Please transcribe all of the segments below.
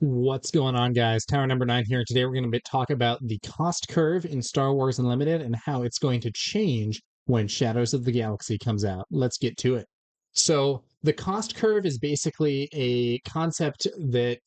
What's going on, guys? Tower number 9 here. Today we're going to talk about the cost curve in Star Wars Unlimited and how it's going to change when Shadows of the Galaxy comes out. Let's get to it. So, the cost curve is basically a concept that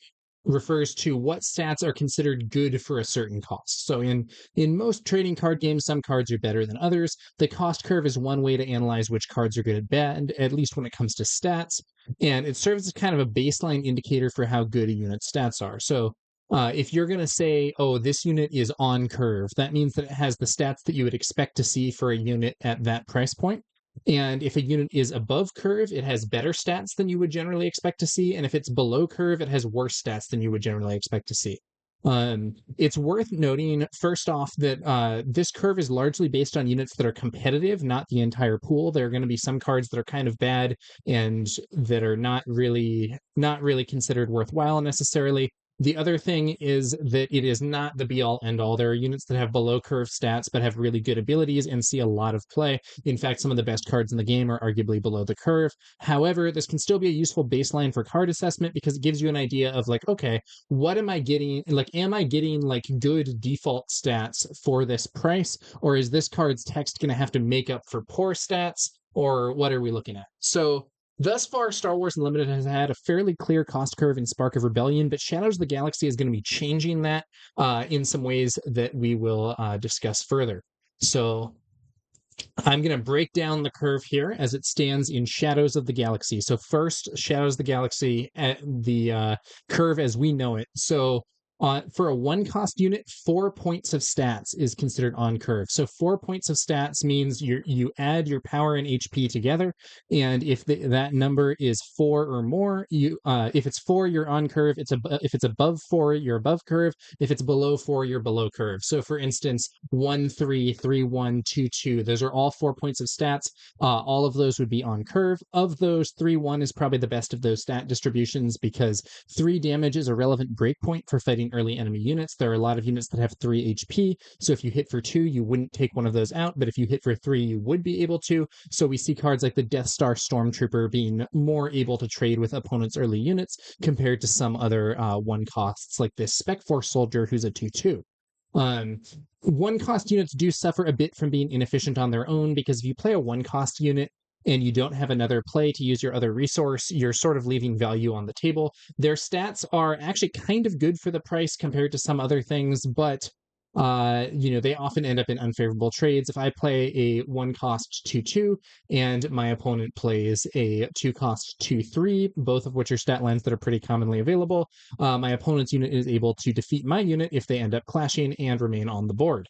refers to what stats are considered good for a certain cost. So in most trading card games, some cards are better than others. The cost curve is one way to analyze which cards are good and bad, at least when it comes to stats, and it serves as kind of a baseline indicator for how good a unit's stats are. So if you're going to say, oh, this unit is on curve, that means that it has the stats that you would expect to see for a unit at that price point. And if a unit is above curve, it has better stats than you would generally expect to see. And if it's below curve, it has worse stats than you would generally expect to see. It's worth noting, first off, that this curve is largely based on units that are competitive, not the entire pool. There are going to be some cards that are kind of bad and that are not really considered worthwhile necessarily. The other thing is that it is not the be-all, end-all. There are units that have below-curve stats but have really good abilities and see a lot of play. In fact, some of the best cards in the game are arguably below the curve. However, this can still be a useful baseline for card assessment because it gives you an idea of, like, okay, what am I getting? Like, am I getting, like, good default stats for this price? Or is this card's text going to have to make up for poor stats? Or what are we looking at? So thus far, Star Wars Unlimited has had a fairly clear cost curve in Spark of Rebellion, but Shadows of the Galaxy is going to be changing that in some ways that we will discuss further. So I'm going to break down the curve here as it stands in Shadows of the Galaxy. So first, Shadows of the Galaxy, at the curve as we know it. So for a one-cost unit, 4 points of stats is considered on curve. So 4 points of stats means you add your power and HP together, and if that number is 4 or more, if it's 4, you're on curve. If it's above 4, you're above curve. If it's below 4, you're below curve. So for instance, 1, 3, 3, 1, 2, 2. Those are all 4 points of stats. All of those would be on curve. Of those, 3, 1 is probably the best of those stat distributions because 3 damage is a relevant breakpoint for fighting early enemy units. There are a lot of units that have 3 HP, so if you hit for 2, you wouldn't take one of those out, but if you hit for 3, you would be able to. So we see cards like the Death Star Stormtrooper being more able to trade with opponents' early units compared to some other one costs like this Spec Force Soldier who's a 2/2. One cost units do suffer a bit from being inefficient on their own because if you play a one cost unit and you don't have another play to use your other resource, you're sort of leaving value on the table. Their stats are actually kind of good for the price compared to some other things, but they often end up in unfavorable trades. If I play a one cost 2/2 and my opponent plays a 2 cost 2/3, both of which are stat lines that are pretty commonly available, my opponent's unit is able to defeat my unit if they end up clashing and remain on the board.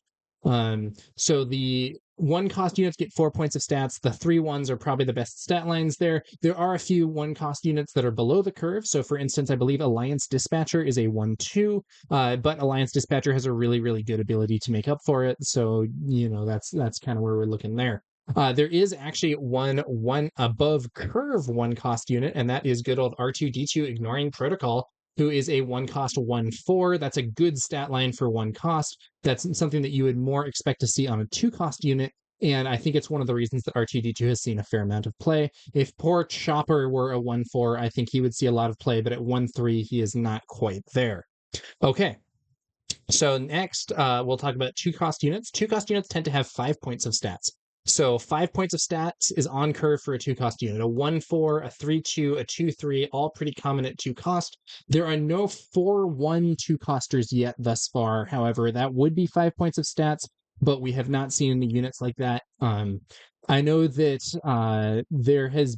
So the one cost units get 4 points of stats. The 3/1s are probably the best stat lines there. There are a few one cost units that are below the curve. So for instance, I believe Alliance Dispatcher is a 1/2, but Alliance Dispatcher has a really, really good ability to make up for it. So, that's kind of where we're looking there. There is actually one above curve one cost unit, and that is good old R2D2 Ignoring Protocol, who is a one cost 1/4. That's a good stat line for one cost. That's something that you would more expect to see on a 2 cost unit. And I think it's one of the reasons that R2D2 has seen a fair amount of play. If poor Chopper were a 1/4, I think he would see a lot of play, but at 1/3, he is not quite there. Okay. So next, we'll talk about 2 cost units. 2 cost units tend to have 5 points of stats. So 5 points of stats is on curve for a 2 cost unit. A 1/4, a 3/2, a 2/3, all pretty common at 2 cost. There are no 4/1 2 costers yet thus far. However, that would be 5 points of stats, but we have not seen any units like that. I know that there's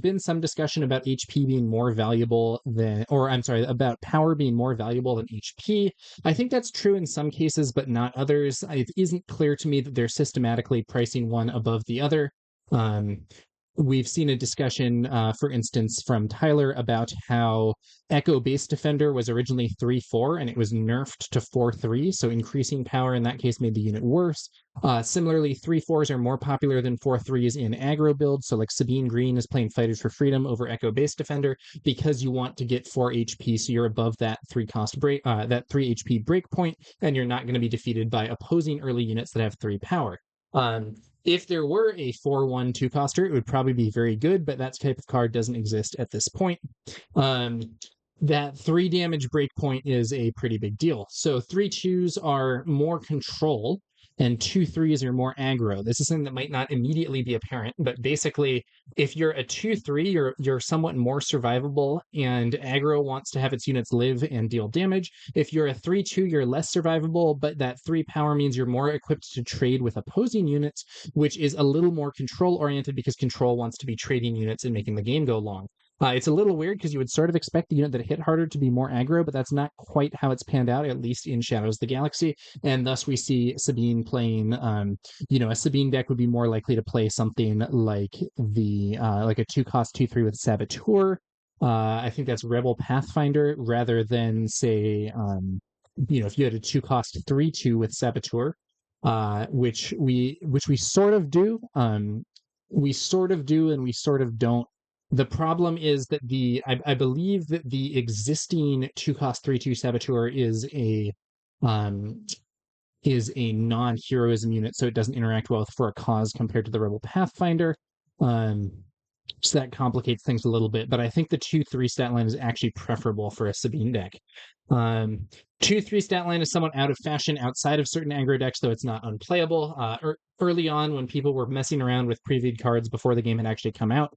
been some discussion about HP being more valuable about power being more valuable than HP. I think that's true in some cases, but not others. It isn't clear to me that they're systematically pricing one above the other. We've seen a discussion, for instance, from Tyler about how Echo Base Defender was originally 3/4 and it was nerfed to 4/3, so increasing power in that case made the unit worse. Similarly, 3/4s are more popular than 4/3s in aggro builds, so like Sabine Green is playing Fighters for Freedom over Echo Base Defender because you want to get 4 HP, so you're above that 3 HP break point, and you're not going to be defeated by opposing early units that have 3 power. If there were a 4/1 2 coster, it would probably be very good, but that type of card doesn't exist at this point. that 3 damage breakpoint is a pretty big deal. So 3/2s are more control, and 2/3s are more aggro. This is something that might not immediately be apparent, but basically, if you're a 2/3, you're somewhat more survivable, and aggro wants to have its units live and deal damage. If you're a 3/2, you're less survivable, but that 3 power means you're more equipped to trade with opposing units, which is a little more control oriented because control wants to be trading units and making the game go long. It's a little weird because you would sort of expect the unit that hit harder to be more aggro, but that's not quite how it's panned out, at least in Shadows of the Galaxy. And thus we see Sabine playing, a Sabine deck would be more likely to play something like like a 2-cost 2/3 with Saboteur. I think that's Rebel Pathfinder rather than say, if you had a 2-cost 3/2 with Saboteur, which we sort of do. We sort of do and we sort of don't. The problem is that I believe that the existing 2-cost 3/2 Saboteur um is a non-heroism unit, so it doesn't interact well with For a Cause compared to the Rebel Pathfinder. Um, so that complicates things a little bit, but I think the 2/3 stat line is actually preferable for a Sabine deck. 2/3 stat line is somewhat out of fashion outside of certain aggro decks, though it's not unplayable. Early on, when people were messing around with previewed cards before the game had actually come out,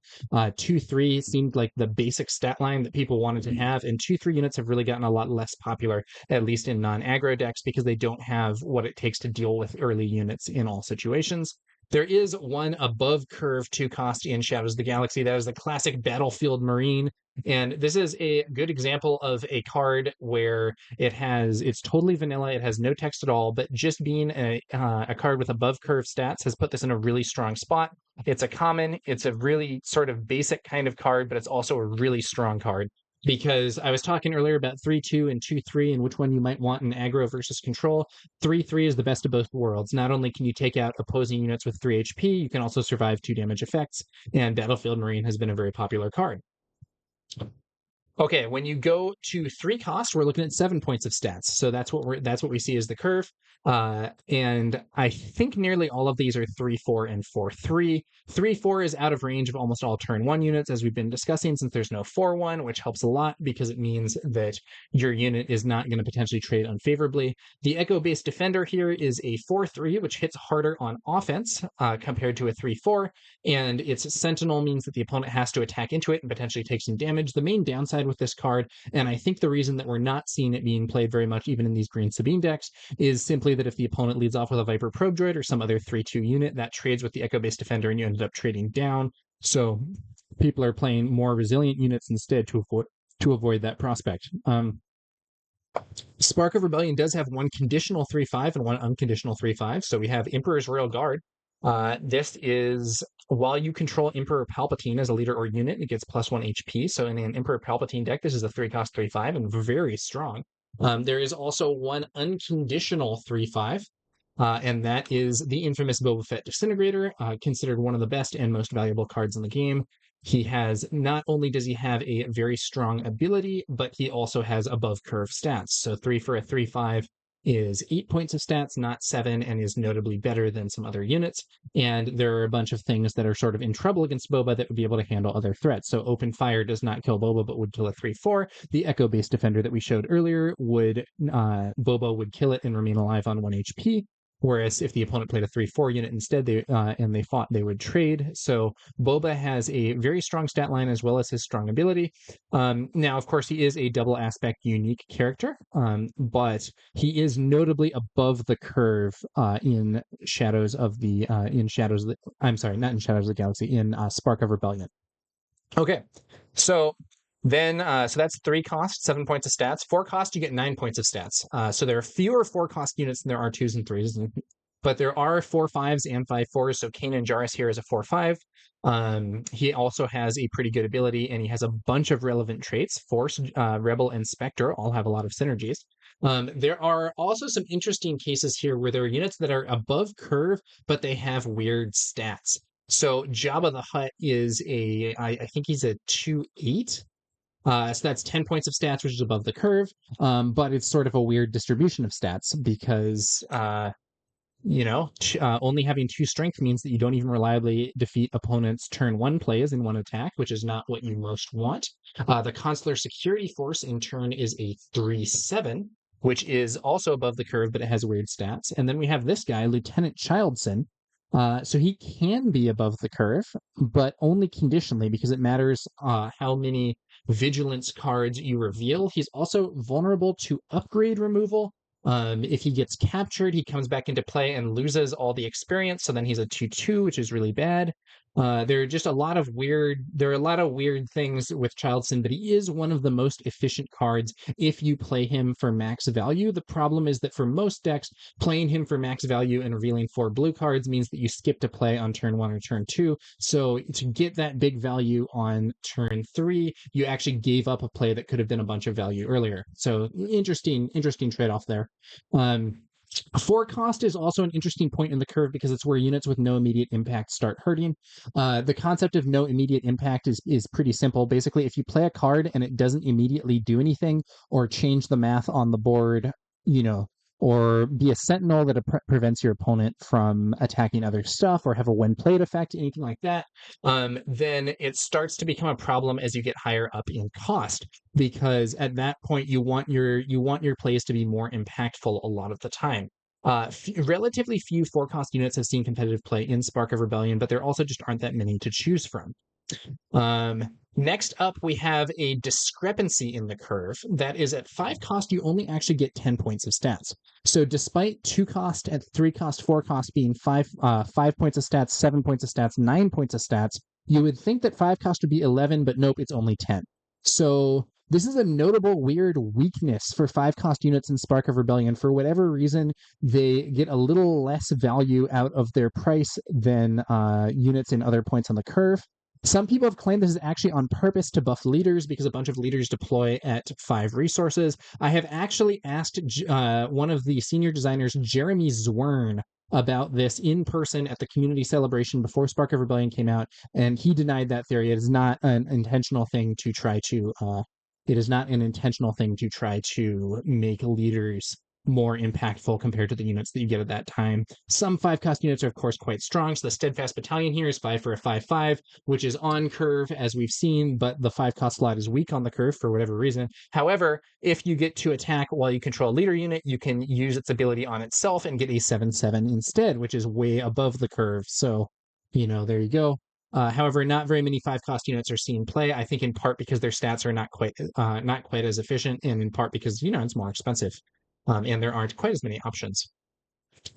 2/3 seemed like the basic stat line that people wanted to have, and 2/3 units have really gotten a lot less popular, at least in non-aggro decks, because they don't have what it takes to deal with early units in all situations. There is one above curve 2-cost in Shadows of the Galaxy. That is the classic Battlefield Marine. And this is a good example of a card where it's totally vanilla. It has no text at all, but just being a card with above curve stats has put this in a really strong spot. It's a common. It's a really sort of basic kind of card, but it's also a really strong card. Because I was talking earlier about 3/2 and 2/3 and which one you might want in aggro versus control. 3/3 is the best of both worlds. Not only can you take out opposing units with 3 HP, you can also survive 2 damage effects, and Battlefield Marine has been a very popular card. Okay, when you go to 3 cost, we're looking at 7 points of stats. So that's what we see as the curve. And I think nearly all of these are 3/4 and 4/3. 3/4 is out of range of almost all turn 1 units, as we've been discussing, since there's no 4/1, which helps a lot because it means that your unit is not going to potentially trade unfavorably. The Echo-based Defender here is a 4/3, which hits harder on offense compared to a 3/4, and its Sentinel means that the opponent has to attack into it and potentially take some damage. The main downside with this card, and I think the reason that we're not seeing it being played very much even in these green Sabine decks, is simply that if the opponent leads off with a Viper Probe Droid or some other 3/2 unit, that trades with the Echo-based Defender and you ended up trading down. So people are playing more resilient units instead to avoid that prospect. Spark of Rebellion does have one conditional 3/5 and one unconditional 3/5. So we have Emperor's Royal Guard. This is while you control Emperor Palpatine as a leader or unit, it gets +1 HP. So in an Emperor Palpatine deck, this is a 3-cost 3/5 and very strong. There is also one unconditional 3/5, and that is the infamous Boba Fett Disintegrator, considered one of the best and most valuable cards in the game. Not only does he have a very strong ability, but he also has above curve stats. So 3 for a 3/5 is 8 points of stats, not 7, and is notably better than some other units. And there are a bunch of things that are sort of in trouble against Boba that would be able to handle other threats. So Open Fire does not kill Boba, but would kill a 3/4. The Echo-based Defender that we showed earlier Boba would kill it and remain alive on 1 HP. Whereas if the opponent played a 3/4 unit instead, and they fought, they would trade. So Boba has a very strong stat line as well as his strong ability. Now, of course, he is a double aspect unique character, but he is notably above the curve in Shadows of the I'm sorry, not in Shadows of the Galaxy, in Spark of Rebellion. Okay, so so that's 3 cost, 7 points of stats. 4 cost, you get 9 points of stats. So there are fewer 4 cost units than there are 2s and 3s, but there are 4/5s and 5/4s. So Kanan Jarrus here is a 4/5. He also has a pretty good ability, and he has a bunch of relevant traits. Force, Rebel, and Spectre all have a lot of synergies. There are also some interesting cases here where there are units that are above curve, but they have weird stats. So Jabba the Hutt is I think he's a 2/8. So that's 10 points of stats, which is above the curve. But it's sort of a weird distribution of stats because only having 2 strength means that you don't even reliably defeat opponents' turn 1 plays in 1 attack, which is not what you most want. The Consular Security Force in turn is a 3/7, which is also above the curve, but it has weird stats. And then we have this guy, Lieutenant Childson. So he can be above the curve, but only conditionally because it matters how many vigilance cards you reveal. He's also vulnerable to upgrade removal. If he gets captured, he comes back into play and loses all the experience. So then he's a 2/2, which is really bad. There are just a lot of weird things with Childson, but he is one of the most efficient cards if you play him for max value. The problem is that for most decks, playing him for max value and revealing 4 blue cards means that you skip to play on turn 1 or turn 2. So to get that big value on turn 3, you actually gave up a play that could have been a bunch of value earlier. So interesting trade-off there. Um, 4 cost is also an interesting point in the curve because it's where units with no immediate impact start hurting. The concept of no immediate impact is pretty simple. Basically, if you play a card and it doesn't immediately do anything or change the math on the board, or be a sentinel that prevents your opponent from attacking other stuff, or have a when played effect, anything like that, then it starts to become a problem as you get higher up in cost, because at that point you want your plays to be more impactful a lot of the time. Relatively few 4 cost units have seen competitive play in Spark of Rebellion, but there also just aren't that many to choose from. Next up, we have a discrepancy in the curve. That is, at 5 cost, you only actually get 10 points of stats. So despite 2 cost, at 3 cost, 4 cost being 5 points of stats, 7 points of stats, 9 points of stats, you would think that 5 cost would be 11, but nope, it's only 10. So this is a notable weird weakness for 5 cost units in Spark of Rebellion. For whatever reason, they get a little less value out of their price than units in other points on the curve. Some people have claimed this is actually on purpose to buff leaders because a bunch of leaders deploy at 5 resources. I have actually asked one of the senior designers, Jeremy Zwern, about this in person at the community celebration before Spark of Rebellion came out, and he denied that theory. It is not an intentional thing to try to make leaders more impactful compared to the units that you get at that time. Some 5 cost units are, of course, quite strong. So the Steadfast Battalion here is 5 for a 5/5, which is on curve, as we've seen, but the 5 cost slot is weak on the curve for whatever reason. However, if you get to attack while you control a leader unit, you can use its ability on itself and get a 7/7 instead, which is way above the curve. So, there you go. However, not very many 5 cost units are seen play. I think in part because their stats are not quite as efficient, and in part because it's more expensive, and there aren't quite as many options.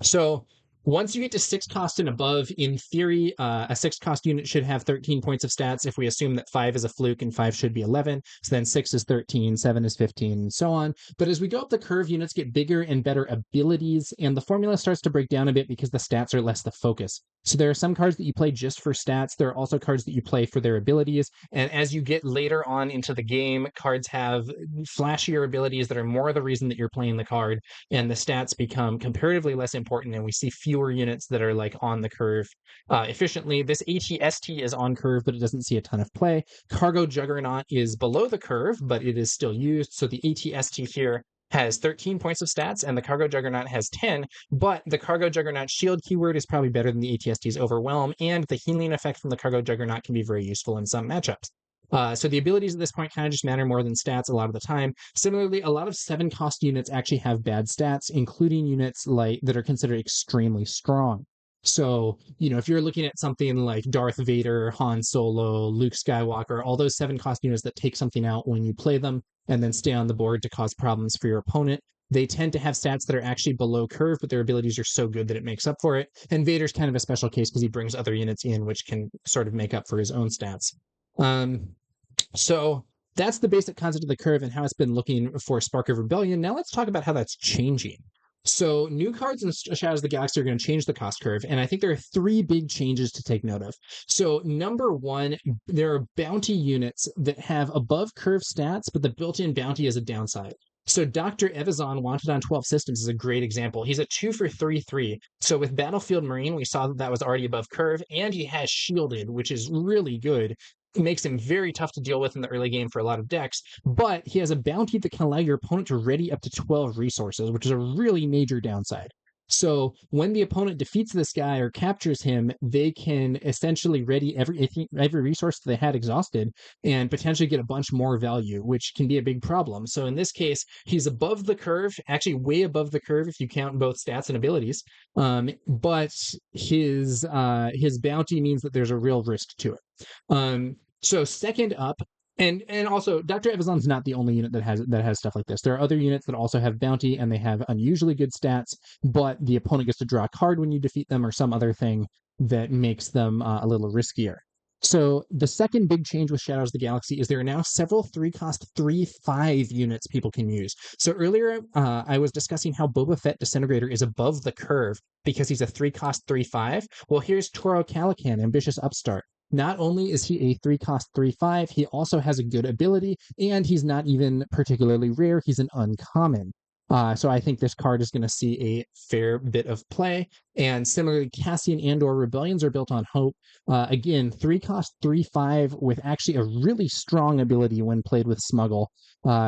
So once you get to 6 cost and above, in theory, a 6 cost unit should have 13 points of stats if we assume that 5 is a fluke and 5 should be 11. So then 6 is 13, 7 is 15, and so on. But as we go up the curve, units get bigger and better abilities, and the formula starts to break down a bit because the stats are less the focus. So there are some cards that you play just for stats. There are also cards that you play for their abilities. And as you get later on into the game, cards have flashier abilities that are more the reason that you're playing the card, and the stats become comparatively less important, and we see fewer units that are like on the curve efficiently. This ATST is on curve, but it doesn't see a ton of play. Cargo Juggernaut is below the curve, but it is still used. So the ATST here has 13 points of stats, and the Cargo Juggernaut has 10, but the Cargo Juggernaut shield keyword is probably better than the ATST's Overwhelm, and the healing effect from the Cargo Juggernaut can be very useful in some matchups. So the abilities at this point kind of just matter more than stats a lot of the time. Similarly, a lot of 7 cost units actually have bad stats, including units that are considered extremely strong. So, if you're looking at something like Darth Vader, Han Solo, Luke Skywalker, all those 7 cost units that take something out when you play them and then stay on the board to cause problems for your opponent, they tend to have stats that are actually below curve, but their abilities are so good that it makes up for it. And Vader's kind of a special case because he brings other units in, which can sort of make up for his own stats. So that's the basic concept of the curve and how it's been looking for Spark of Rebellion. Now let's talk about how that's changing. So new cards in Shadows of the Galaxy are going to change the cost curve, and I think there are 3 big changes to take note of. So number 1, there are bounty units that have above curve stats, but the built-in bounty is a downside. So Dr. Evazan, wanted on 12 systems, is a great example. He's a 2 for 3/3. So with Battlefield Marine, we saw that was already above curve, and he has shielded, which is really good. It makes him very tough to deal with in the early game for a lot of decks, but he has a bounty that can allow your opponent to ready up to 12 resources, which is a really major downside. So when the opponent defeats this guy or captures him, they can essentially ready every resource they had exhausted and potentially get a bunch more value, which can be a big problem. So in this case, he's above the curve, actually way above the curve if you count both stats and abilities. But his bounty means that there's a real risk to it. So second up, and also Dr. Evazan's not the only unit that has stuff like this. There are other units that also have bounty and they have unusually good stats, but the opponent gets to draw a card when you defeat them or some other thing that makes them a little riskier. So the second big change with Shadows of the Galaxy is there are now several 3-cost 3/5 units people can use. So earlier I was discussing how Boba Fett Disintegrator is above the curve because he's a 3-cost 3/5. Well, here's Toro Calican, Ambitious Upstart. Not only is he a 3-cost 3/5, he also has a good ability, and he's not even particularly rare. He's an uncommon. So I think this card is going to see a fair bit of play. And similarly, Cassian Andor Rebellions are built on Hope. Again, 3-cost 3/5 with actually a really strong ability when played with Smuggle.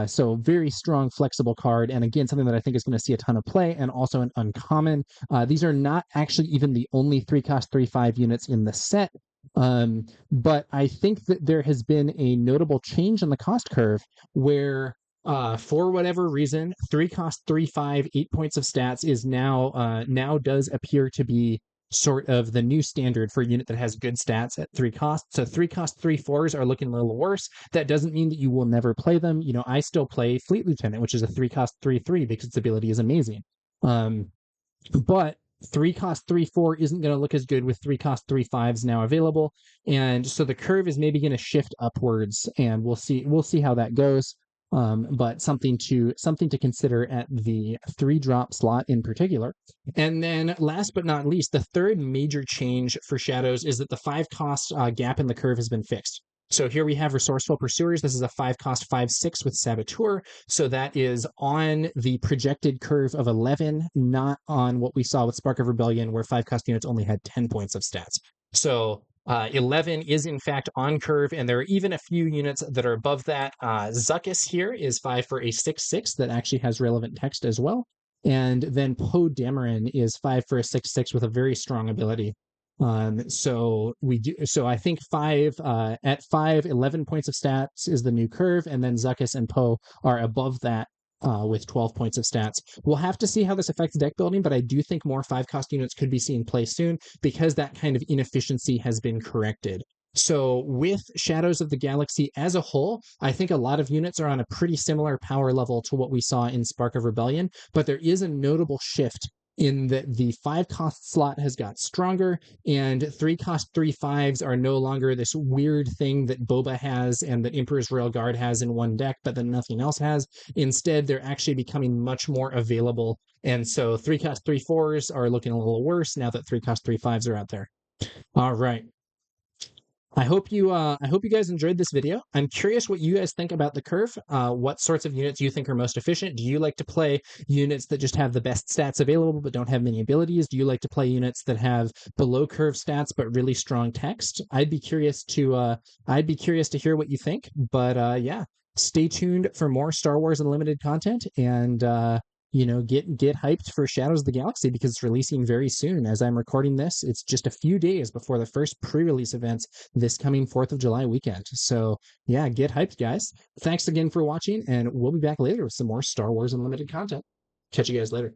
So very strong, flexible card. And again, something that I think is going to see a ton of play and also an uncommon. These are not actually even the only 3-cost 3/5 units in the set. But I think that there has been a notable change on the cost curve where for whatever reason, 3-cost 3/5, 8 points of stats is now does appear to be sort of the new standard for a unit that has good stats at 3 costs. So 3-cost 3/4s are looking a little worse. That doesn't mean that you will never play them. You know, I still play Fleet Lieutenant, which is a 3-cost 3/3 because its ability is amazing. But 3-cost 3/4 isn't going to look as good with 3-cost 3/5s now available, and so the curve is maybe going to shift upwards, and we'll see how that goes. But something to consider at the 3-drop slot in particular. And then last but not least, the third major change for Shadows is that the 5-cost gap in the curve has been fixed. So here we have Resourceful Pursuers. This is a 5-cost 5/6 with Saboteur. So that is on the projected curve of 11, not on what we saw with Spark of Rebellion, where 5-cost units only had 10 points of stats. So 11 is in fact on curve, and there are even a few units that are above that. Zuckuss here is 5 for a 6/6 that actually has relevant text as well. And then Poe Dameron is 5 for a 6/6 with a very strong ability. So I think 11 points of stats is the new curve, and then Zuckuss and Poe are above that with 12 points of stats. We'll have to see how this affects deck building, but I do think more 5-cost units could be seen play soon because that kind of inefficiency has been corrected. So with Shadows of the Galaxy as a whole, I think a lot of units are on a pretty similar power level to what we saw in Spark of Rebellion, but there is a notable shift in that the 5-cost slot has got stronger, and 3-cost 3/5s are no longer this weird thing that Boba has and that Emperor's Royal Guard has in one deck, but then nothing else has. Instead, they're actually becoming much more available, and so 3-cost 3/4s are looking a little worse now that 3-cost 3/5s are out there. All right. I hope you guys enjoyed this video. I'm curious what you guys think about the curve. What sorts of units you think are most efficient? Do you like to play units that just have the best stats available but don't have many abilities? Do you like to play units that have below curve stats but really strong text? I'd be curious to hear what you think. But yeah, stay tuned for more Star Wars Unlimited content, and get hyped for Shadows of the Galaxy because it's releasing very soon. As I'm recording this, it's just a few days before the first pre-release events this coming 4th of July weekend. So yeah, get hyped, guys. Thanks again for watching, and we'll be back later with some more Star Wars Unlimited content. Catch you guys later.